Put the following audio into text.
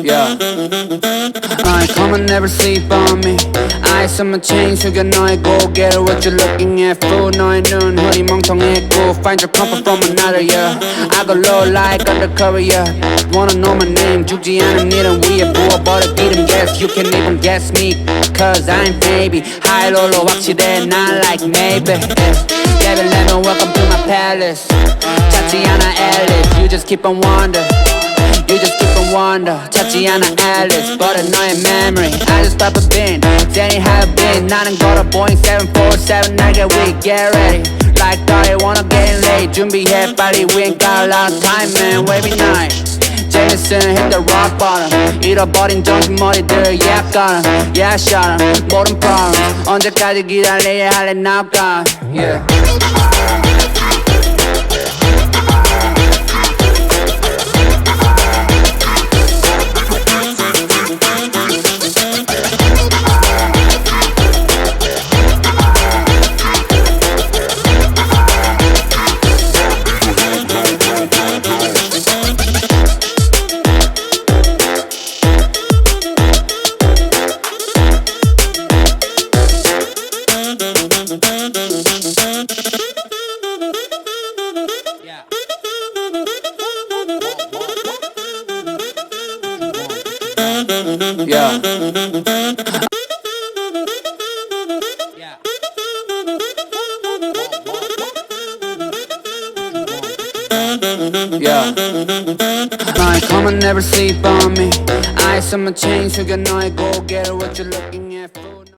Yeah. Come and never sleep on me. Eyes on my chain 숙여 너의 고개를 What you looking at fool 너의 눈 허리 멍청했고 Find your comfort from another yeah I go low like undercover yeah Wanna know my name 죽지 않은 일은 위에 부어버려 기름 Yes you can even guess me Cause I'm baby High low로 확실해 not like maybe Baby let me welcome to my palace 찾지 않아 Alice You just keep on wonder You just keep on wonder 찾지 않아 Alice 버려 너의 memory I just pop a bin Danny have been 나는 걸어 Boeing 747 날개 we get ready Like I wanna get late 준비해 빨리 we ain't got a lot of time man wavy night Jameson hit the rock bottom 잃어버린 정신머리들 Yeah I got 'em Yeah I shot 'em 모든 problems 언제까지 기다려야 할래 now gone Yeah Yeah. Yeah. Come and never sleep on me. Eyes on my chain 숙여 너의 고개를 What you looking